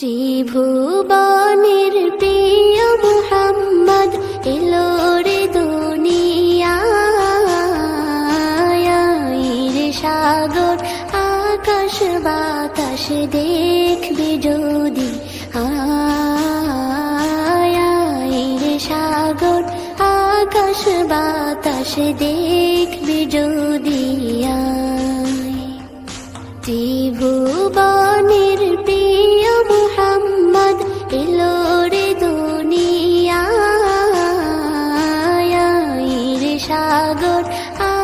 ত্রিভুবনের প্রিয় মুহাম্মদ এলো রে দুনিয়ায়, রে সাগর আকাশ বাতাস দেখবি যদি, রে সাগর আকাশ বাতাস দেখবি যদি। ত্রিভুবনের প্রিয় মুহাম্মদ এলো রে দুনিয়ায়, রে সাগর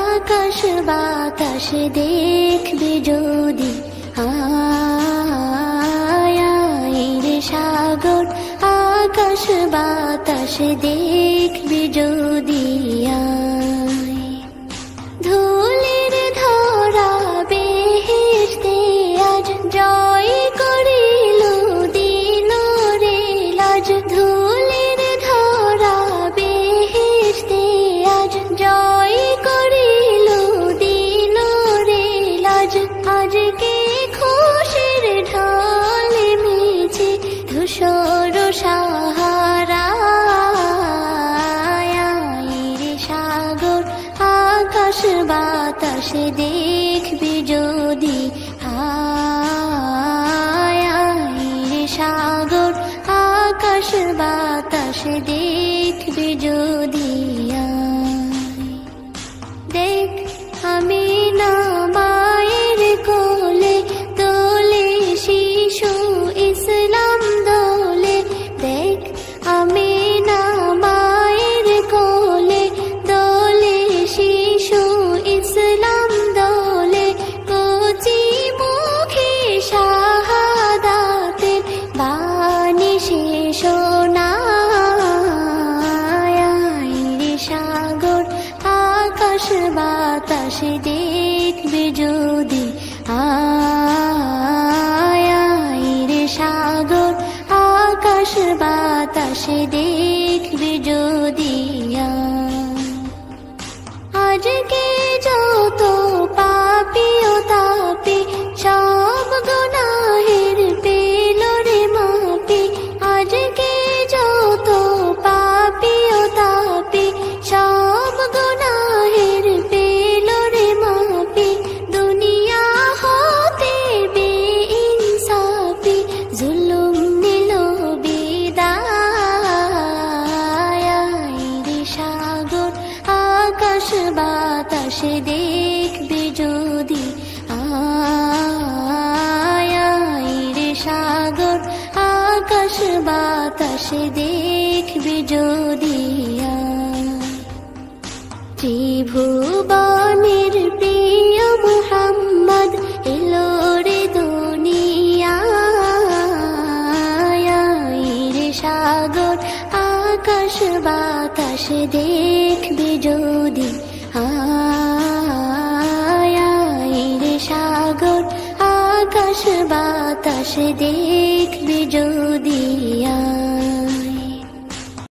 আকাশ বাতাস দেখবি যদি, রে সাগর আকাশ বাতাস দেখবি যদি। ধুলির ধরা বেহেশতে আজ জয় করিল দিল রে লাজ, ধুলির ধরা বেহেশতে আজ জয় করিল দিল রে লাজ। আজকে খুশির ঢল মেছে ধূসর সাহারা, রে সাগর আকাশ বাতাস দেখবি যদি, রে সাগর আকাশ বাতাস দেখবি যদি। দেখ আমি না মায়ের কোলে দোলে শিশু ইসলাম দোলে, দেখ আমি না মায়ের কোলে দোলে শিশু ইসলাম দোলে। কচি মুখে শাহাদাতের বাণী সে শোনায়, রে সাগর আকাশ বাতাস দেখবি যদি, রে সাগর আকাশ বাতাস দেখবি যদি। আজকে যত পাপী ও তাপী সব গুনাহের পেল রে মাপি, আজকে যত পাপী ও তাপী সব গুনাহের পেল রে মাপি। দুনিয়া হতে বেইনসাফি জুলুম নিল বিদায়, রে সাগর আকাশ বাতাস দেখবি যদি, রে সাগর আকাশ বাতাস দেখবি যদি। ত্রিভুবনের প্রিয় মুহাম্মদ এলো রে দুনিয়ায়, রে সাগর আকাশ বাতাস দেখবি যদি, রে সাগর আকাশ বাতাস দেখবি যদি।